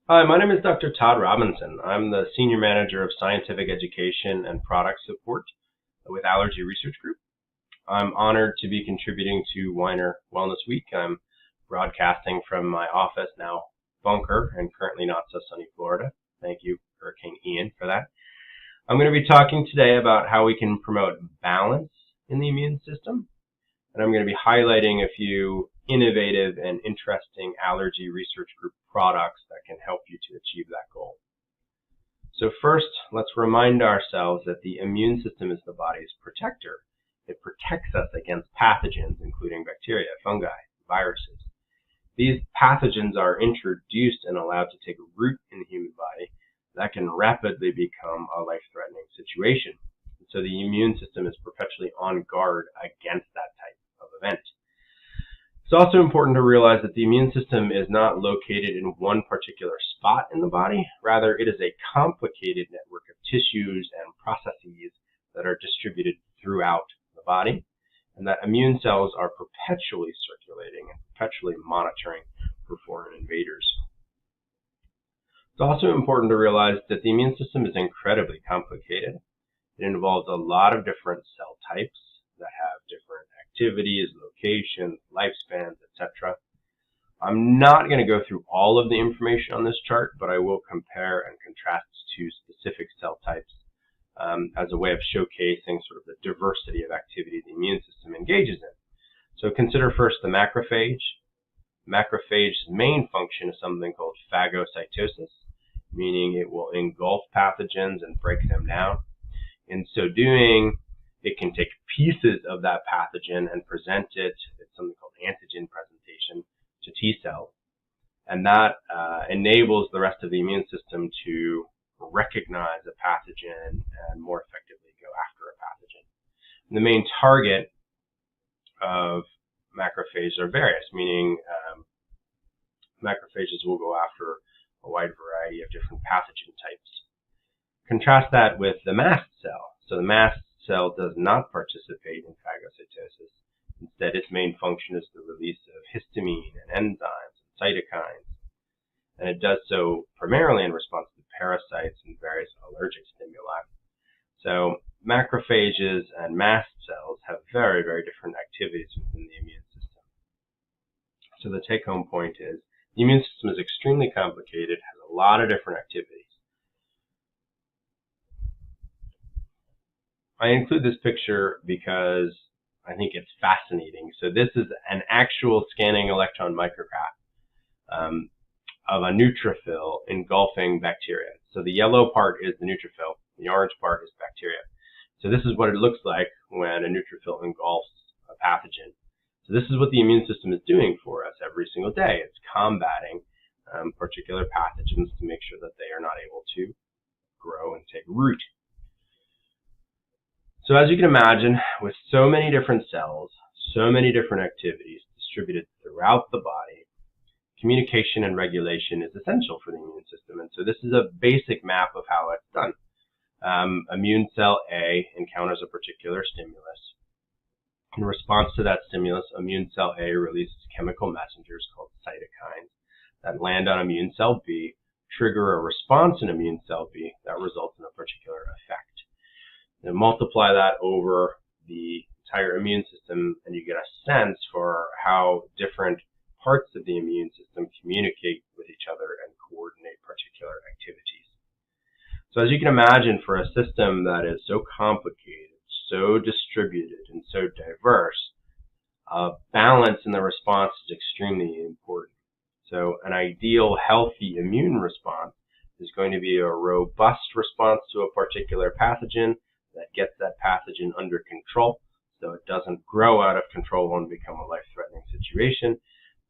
Hi, my name is Dr. Todd Robinson. I'm the Senior Manager of Scientific Education and Product Support with Allergy Research Group. I'm honored to be contributing to Weiner Wellness Week. I'm broadcasting from my office, now bunker, and currently not so sunny Florida. Thank you, Hurricane Ian, for that. I'm going to be talking today about how we can promote balance in the immune system, and I'm going to be highlighting a few innovative and interesting Allergy Research Group products that can help you to achieve that goal. So first, let's remind ourselves that the immune system is the body's protector. It protects us against pathogens, including bacteria, fungi, viruses. These pathogens are introduced and allowed to take root in the human body that can rapidly become a life-threatening situation. So the immune system is perpetually on guard against that type of event. It's also important to realize that the immune system is not located in one particular spot in the body. Rather, it is a complicated network of tissues and processes that are distributed throughout the body, and that immune cells are perpetually circulating and perpetually monitoring for foreign invaders. It's also important to realize that the immune system is incredibly complicated. It involves a lot of different cell types that have different activities, locations, lifespans, etc. I'm not going to go through all of the information on this chart, but I will compare and contrast to specific cell types as a way of showcasing sort of the diversity of activity the immune system engages in. So consider first the macrophage. Macrophage's main function is something called phagocytosis, meaning it will engulf pathogens and break them down. In so doing, it can take pieces of that pathogen and present it. It's something called antigen presentation to T cells. And that enables the rest of the immune system to recognize a pathogen and more effectively go after a pathogen. And the main target of macrophages are various, meaning macrophages will go after a wide variety of different pathogen types. Contrast that with the mast cell. So the mast cell does not participate in phagocytosis. Instead, its main function is the release of histamine and enzymes and cytokines. And it does so primarily in response to parasites and various allergic stimuli. So macrophages and mast cells have very, very different activities within the immune system. So the take-home point is the immune system is extremely complicated, has a lot of different activities. I include this picture because I think it's fascinating. So this is an actual scanning electron micrograph of a neutrophil engulfing bacteria. So the yellow part is the neutrophil, the orange part is bacteria. So this is what it looks like when a neutrophil engulfs a pathogen. So this is what the immune system is doing for us every single day. It's combating particular pathogens to make sure that they are not able to grow and take root. So as you can imagine, with so many different cells, so many different activities distributed throughout the body, communication and regulation is essential for the immune system. And so this is a basic map of how it's done. Immune cell A encounters a particular stimulus. In response to that stimulus, immune cell A releases chemical messengers called cytokines that land on immune cell B, trigger a response in immune cell B that results in a particular effect. And multiply that over the entire immune system, and you get a sense for how different parts of the immune system communicate with each other and coordinate particular activities. So as you can imagine, for a system that is so complicated, so distributed, and so diverse, balance in the response is extremely important. So an ideal, healthy immune response is going to be a robust response to a particular pathogen that gets that pathogen under control so it doesn't grow out of control and become a life-threatening situation.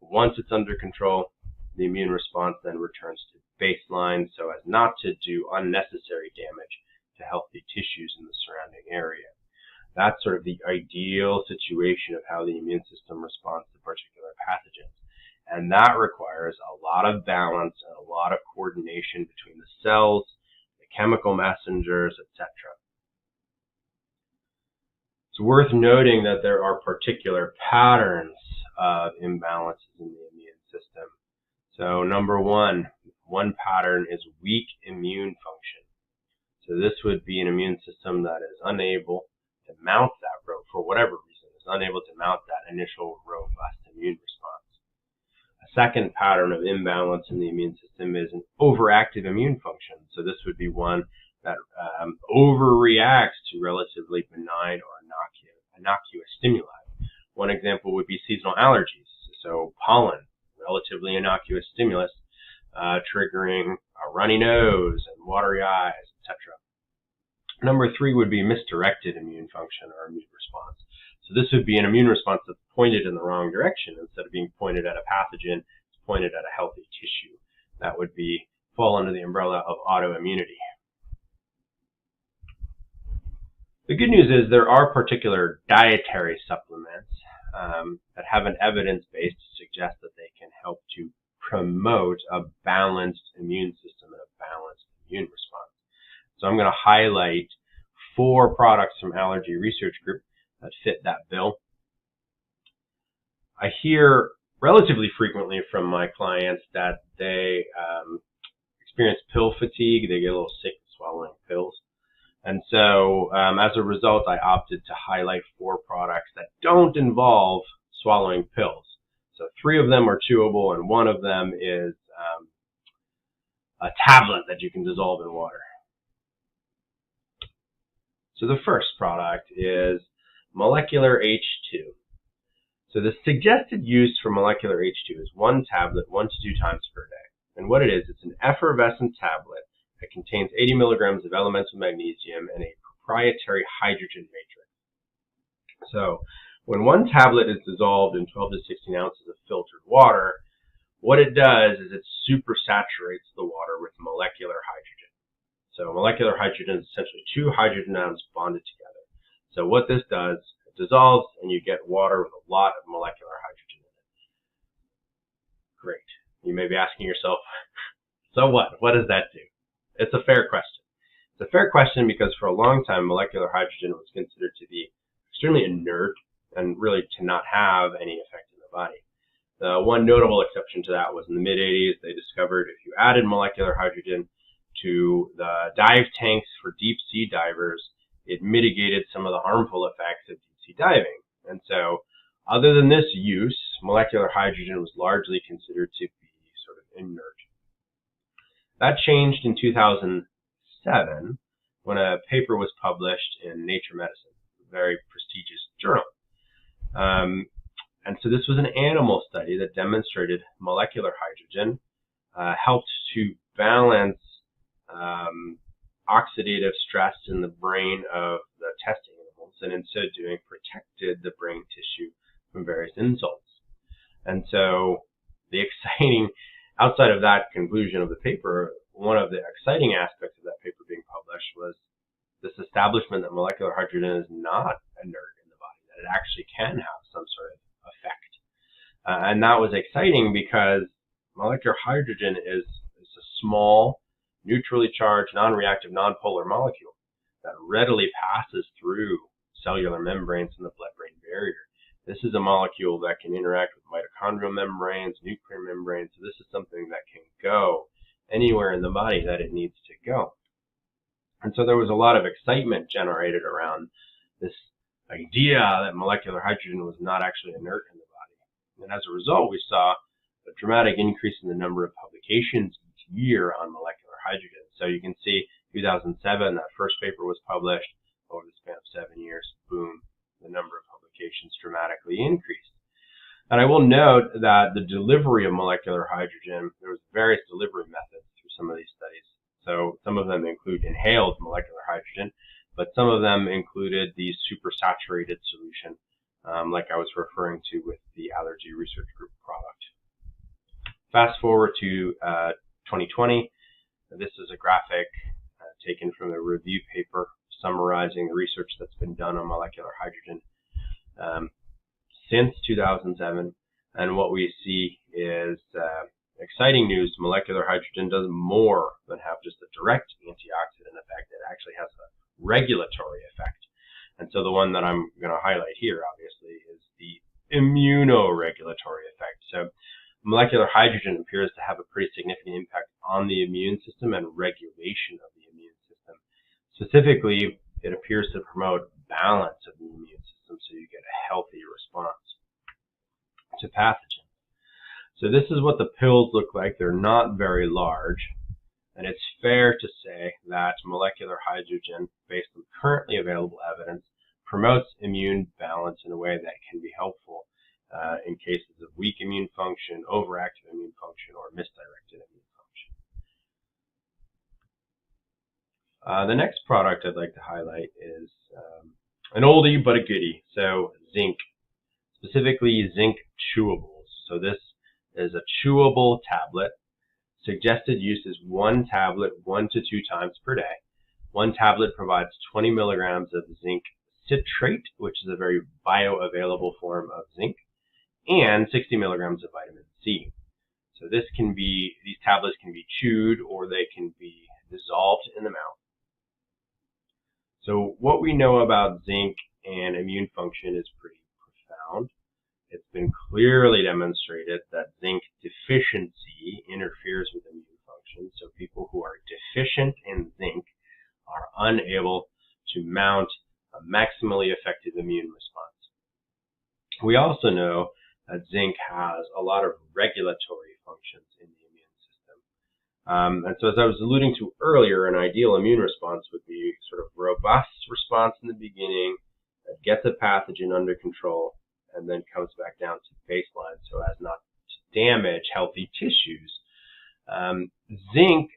Once it's under control, the immune response then returns to baseline so as not to do unnecessary damage to healthy tissues in the surrounding area. That's sort of the ideal situation of how the immune system responds to particular pathogens. And that requires a lot of balance and a lot of coordination between the cells, the chemical messengers, etc. It's worth noting that there are particular patterns of imbalances in the immune system. So number one, One pattern is weak immune function. So this would be an immune system that is unable to mount that for whatever reason, is unable to mount that initial robust immune response. A second pattern of imbalance in the immune system is an overactive immune function. So this would be one that overreacts to relatively benign or innocuous stimuli. One example would be seasonal allergies. So pollen, relatively innocuous stimulus, triggering a runny nose and watery eyes, etc. Number 3 would be misdirected immune function or immune response. So this would be an immune response that's pointed in the wrong direction. Instead of being pointed at a pathogen, it's pointed at a healthy tissue. That would fall under the umbrella of autoimmunity. The good news is there are particular dietary supplements that have an evidence base to suggest that they can help to promote a balanced immune system and a balanced immune response. So I'm going to highlight 4 products from Allergy Research Group that fit that bill. I hear relatively frequently from my clients that they experience pill fatigue. They get a little sick swallowing pills. And so as a result, I opted to highlight 4 products that don't involve swallowing pills. So 3 of them are chewable, and 1 of them is a tablet that you can dissolve in water. So the first product is Molecular H2. So the suggested use for Molecular H2 is 1 tablet 1 to 2 times per day. And what it is, it's an effervescent tablet that contains 80 milligrams of elemental magnesium and a proprietary hydrogen matrix. So when 1 tablet is dissolved in 12 to 16 ounces of filtered water, what it does is it supersaturates the water with molecular hydrogen. So molecular hydrogen is essentially 2 hydrogen atoms bonded together. So what this does, it dissolves and you get water with a lot of molecular hydrogen in it. Great. You may be asking yourself, so what? What does that do? It's a fair question. It's a fair question because for a long time, molecular hydrogen was considered to be extremely inert and really to not have any effect in the body. The one notable exception to that was in the mid-80s, they discovered if you added molecular hydrogen to the dive tanks for deep sea divers, it mitigated some of the harmful effects of deep sea diving. And so other than this use, molecular hydrogen was largely considered to be sort of inert. That changed in 2007 when a paper was published in Nature Medicine, a very prestigious journal. And so this was an animal study that demonstrated molecular hydrogen helped to balance oxidative stress in the brain of the testing animals, and in so doing protected the brain tissue from various insults. And so the exciting, outside of that conclusion of the paper, one of the exciting aspects of that paper being published was this establishment that molecular hydrogen is not inert in the body, that it actually can have some sort of effect. And that was exciting because molecular hydrogen is a small, neutrally charged, non-reactive, non-polar molecule that readily passes through cellular membranes in the blood-brain barrier. This is a molecule that can interact with mitochondrial membranes, nuclear membranes. So this is something that can go anywhere in the body that it needs to go. And so there was a lot of excitement generated around this idea that molecular hydrogen was not actually inert in the body. And as a result, we saw a dramatic increase in the number of publications each year on molecular hydrogen. So you can see 2007, that first paper was published. Over the span of 7 years, boom, the number of publications dramatically increased. And I will note that the delivery of molecular hydrogen, there was various delivery methods through some of these studies. So some of them include inhaled molecular hydrogen, but some of them included the supersaturated solution, like I was referring to with the Allergy Research Group product. Fast forward to 2020. This is a graphic taken from a review paper summarizing the research that's been done on molecular hydrogen since 2007. And what we see is exciting news. Molecular hydrogen does more than have just a direct antioxidant effect. It actually has a regulatory effect. And so the one that I'm going to highlight here, obviously, is the immunoregulatory effect. So molecular hydrogen appears to have a pretty significant impact on on the immune system and regulation of the immune system. Specifically, it appears to promote balance of the immune system so you get a healthy response to pathogens. So this is what the pills look like. They're not very large, and it's fair to say that molecular hydrogen, based on currently available evidence, promotes immune balance in a way that can be helpful in cases of weak immune function, overactive immune function, or misdirected immune function. The next product I'd like to highlight is an oldie but a goodie. So zinc, specifically zinc chewables. So this is a chewable tablet. Suggested use is 1 tablet 1 to 2 times per day. 1 tablet provides 20 milligrams of zinc citrate, which is a very bioavailable form of zinc, and 60 milligrams of vitamin C. So these tablets can be chewed or they can be dissolved in the mouth. So what we know about zinc and immune function is pretty profound. It's been clearly demonstrated that zinc deficiency interferes with immune function. So people who are deficient in zinc are unable to mount a maximally effective immune response. We also know that zinc has a lot of regulatory functions in the immune system. And so as I was alluding to earlier, an ideal immune response would be sort of robust response in the beginning that gets a pathogen under control and then comes back down to baseline so as not to damage healthy tissues. Zinc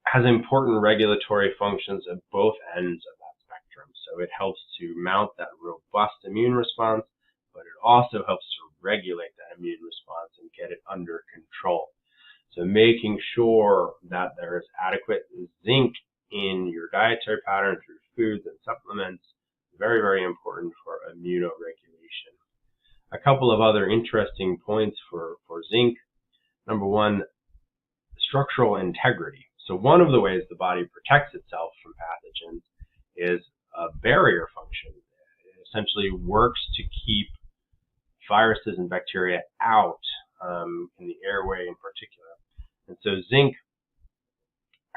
has important regulatory functions at both ends of that spectrum. So it helps to mount that robust immune response, but it also helps to regulate that immune response and get it under control. So making sure that there is adequate zinc in your dietary pattern through foods and supplements is very, very important for immunoregulation. A couple of other interesting points for zinc. Number one, structural integrity. So one of the ways the body protects itself from pathogens is a barrier function. It essentially works to keep viruses and bacteria out in the airway in particular. And so zinc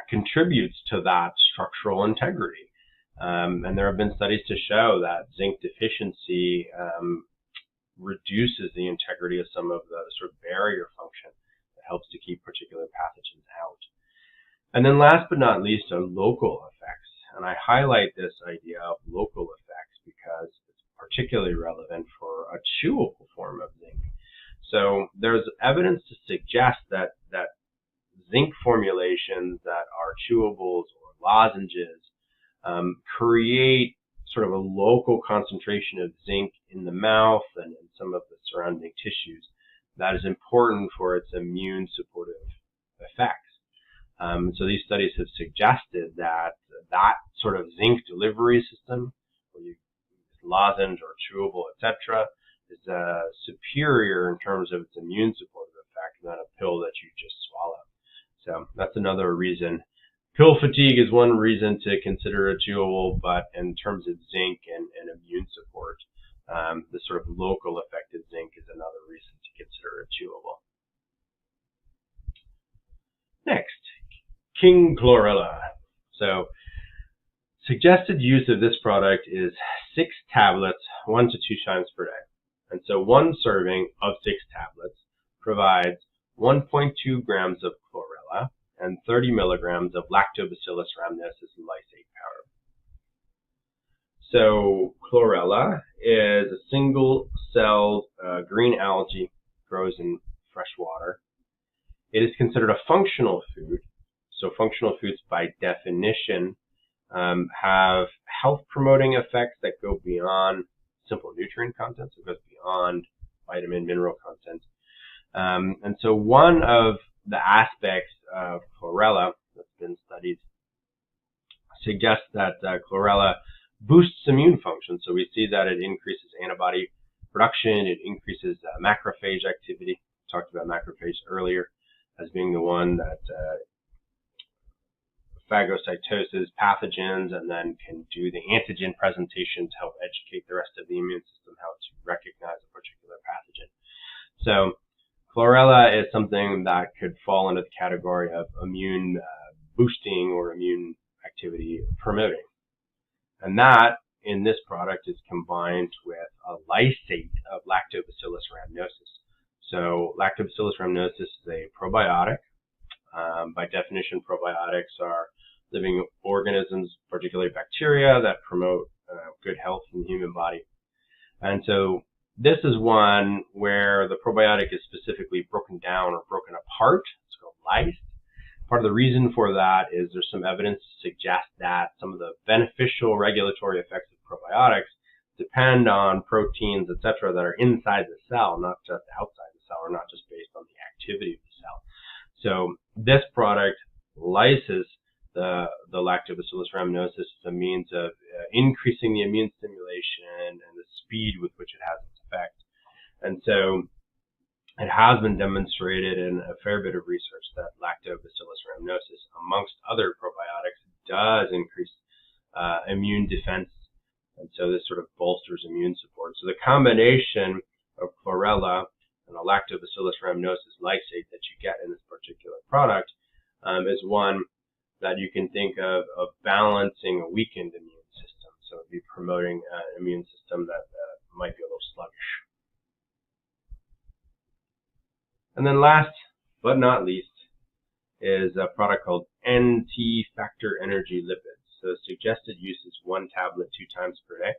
contributes to that structural integrity. And there have been studies to show that zinc deficiency reduces the integrity of some of the sort of barrier function that helps to keep particular pathogens out. And then last but not least are local effects. And I highlight this idea of local effects because it's particularly relevant for a chewable form of zinc. So there's evidence to suggest that zinc formulations that are chewables or lozenges create sort of a local concentration of zinc in the mouth and in some of the surrounding tissues that is important for its immune supportive effects. So these studies have suggested that sort of zinc delivery system, where you lozenge or chewable, etc., is superior in terms of its immune supportive effect than a pill that you just swallow. So that's another reason. Pill fatigue is one reason to consider a chewable, but in terms of zinc and immune support, the sort of local effect of zinc is another reason to consider a chewable. Next, King Chlorella. So suggested use of this product is 6 tablets 1 to 2 times per day. And so one serving of 6 tablets provides 1.2 grams of chlorella and 30 milligrams of Lactobacillus rhamnosus lysate powder. So chlorella is a single-celled green algae, grows in fresh water. It is considered a functional food. So functional foods by definition have health-promoting effects that go beyond simple nutrient content, so it goes beyond vitamin, mineral content. And so one of the aspects of chlorella that's been studied suggests that chlorella boosts immune function. So we see that it increases antibody production, it increases macrophage activity. We talked about macrophage earlier as being the one that phagocytoses pathogens and then can do the antigen presentation to help educate the rest of the immune system how to recognize a particular pathogen. So Chlorella is something that could fall into the category of immune boosting or immune activity promoting. And that, in this product, is combined with a lysate of Lactobacillus rhamnosus. So Lactobacillus rhamnosus is a probiotic. By definition, probiotics are living organisms, particularly bacteria, that promote good health in the human body. And so this is one where the probiotic is specifically broken down or broken apart. It's called lysed. Part of the reason for that is there's some evidence to suggest that some of the beneficial regulatory effects of probiotics depend on proteins, etc., that are inside the cell, not just outside the cell, or not just based on the activity of the cell. So this product lyses the Lactobacillus rhamnosus as a means of increasing the immune stimulation and the speed with which it has its effect. And so it has been demonstrated in a fair bit of research that Lactobacillus rhamnosus, amongst other probiotics, does increase immune defense. And so this sort of bolsters immune support. So the combination of chlorella and the Lactobacillus rhamnosus lysate that you get in this particular product is one that you can think of balancing a weakened immune system. So it'd be promoting an immune system that might be a little sluggish. And then last but not least is a product called NT Factor Energy Lipids. So suggested use is 1 tablet 2 times per day.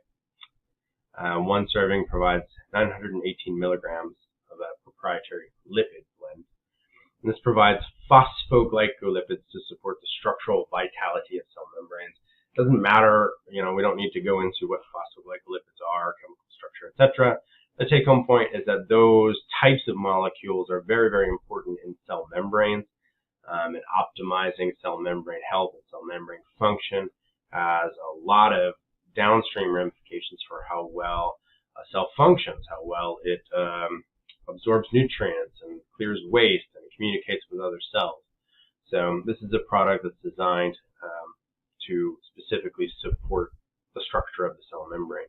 One serving provides 918 milligrams of a proprietary lipid blend. And this provides phosphoglycolipids to support the structural vitality of cell membranes. It doesn't matter, we don't need to go into what phosphoglycolipids are, chemical structure, etc. The take-home point is that those types of molecules are very, very important in cell membranes, and optimizing cell membrane health and cell membrane function has a lot of downstream ramifications for how well a cell functions, how well it absorbs nutrients and clears waste and communicates with other cells. So this is a product that's designed to specifically support the structure of the cell membrane.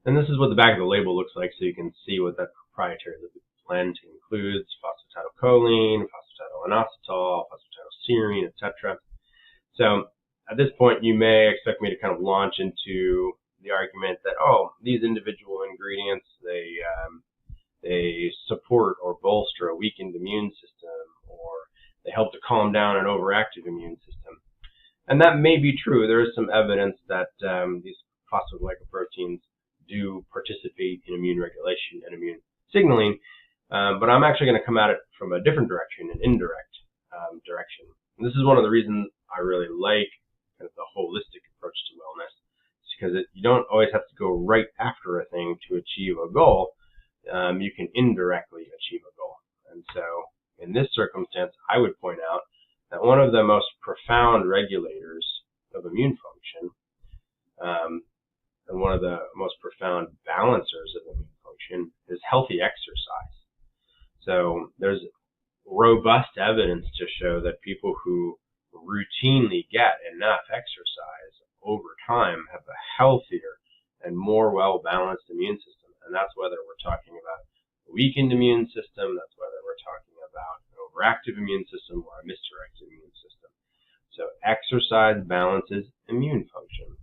And this is what the back of the label looks like, so you can see what that proprietary lipid blend includes: phosphatidylcholine, phosphatidylinositol, phosphatidylserine, etc. So at this point, you may expect me to kind of launch into the argument that, these individual ingredients, they support or bolster a weakened immune system, or they help to calm down an overactive immune system. And that may be true. There is some evidence that these phosphoglycoproteins do participate in immune regulation and immune signaling, but I'm actually going to come at it from a different direction, an indirect direction. And this is one of the reasons I really like kind of the holistic approach to wellness, because you don't always have to go right after a thing to achieve a goal. You can indirectly achieve a goal. And so in this circumstance, I would point out that one of the most profound regulators of immune function and one of the most profound balancers of immune function is healthy exercise. So there's robust evidence to show that people who routinely get enough exercise over time have a healthier and more well-balanced immune system. And that's whether we're talking about a weakened immune system, that's whether we're talking about an overactive immune system or a misdirected immune system. So exercise balances immune function.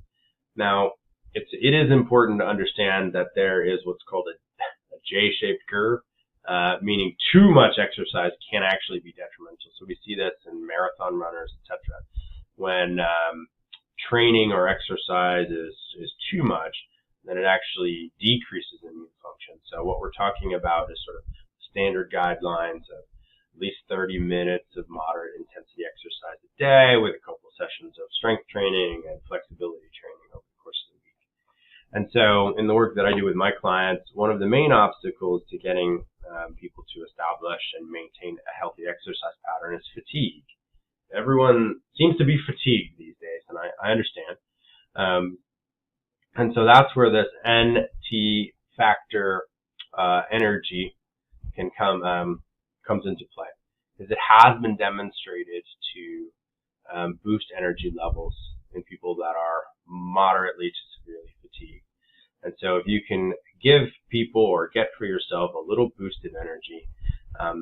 Now, it is important to understand that there is what's called a J-shaped curve, meaning too much exercise can actually be detrimental. So we see this in marathon runners, etc. When training or exercise is too much, then it actually decreases immune function. So what we're talking about is sort of standard guidelines of at least 30 minutes of moderate intensity exercise a day with a couple of sessions of strength training and flexibility training over the course of the week. And so in the work that I do with my clients, one of the main obstacles to getting people to establish and maintain a healthy exercise pattern is fatigue. Everyone seems to be fatigued these days, and I understand. And so that's where this NT Factor energy can comes into play, because it has been demonstrated to boost energy levels in people that are moderately to severely fatigued. And so if you can give people or get for yourself a little boost of energy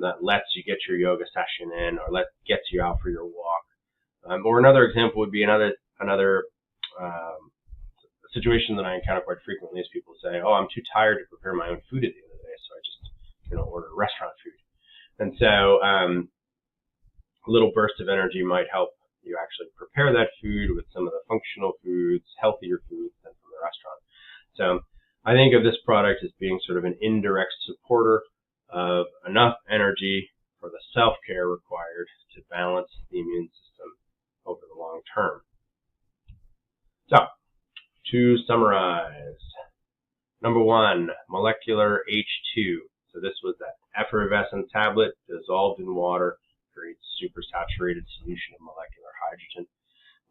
that lets you get your yoga session in, or gets you out for your walk. Or another example would be another situation that I encounter quite frequently is people say, "Oh, I'm too tired to prepare my own food at the end of the day, so I just order restaurant food." And so a little burst of energy might help you actually prepare that food with some of the functional foods, healthier foods than from the restaurant. So I think of this product as being sort of an indirect supporter of enough energy for the self-care required to balance the immune system over the long term. So, to summarize, number 1, molecular H2. So this was that effervescent tablet dissolved in water, creates supersaturated solution of molecular hydrogen.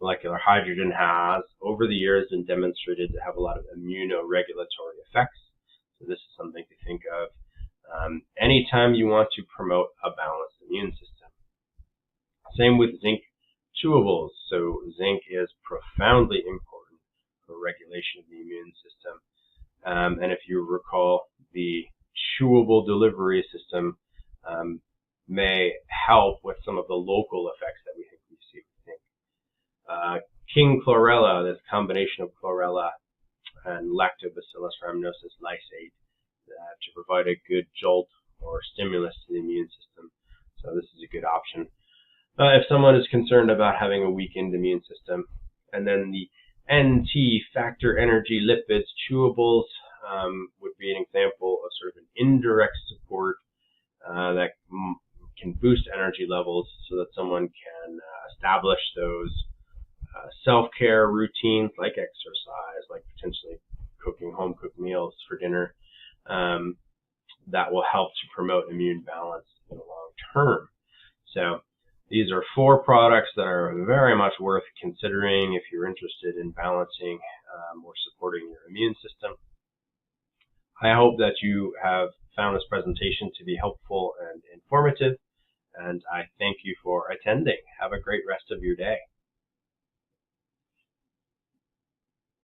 Molecular hydrogen has, over the years, been demonstrated to have a lot of immunoregulatory effects. So this is something to think of anytime you want to promote a balanced immune system. Same with zinc chewables. So zinc is profoundly important for regulation of the immune system. And if you recall, the chewable delivery system may help with some of the local effects that we see with zinc. King chlorella, this combination of chlorella and Lactobacillus rhamnosus lysate to provide a good jolt or stimulus to the immune system. So this is a good option. If someone is concerned about having a weakened immune system. And then the NT factor energy lipids chewables would be an example of sort of an indirect support that can boost energy levels so that someone can establish those self-care routines like exercise, like potentially cooking home-cooked meals for dinner, that will help to promote immune balance in the long term. So these are 4 products that are very much worth considering if you're interested in balancing or supporting your immune system. I hope that you have found this presentation to be helpful and informative, and I thank you for attending. Have a great rest of your day.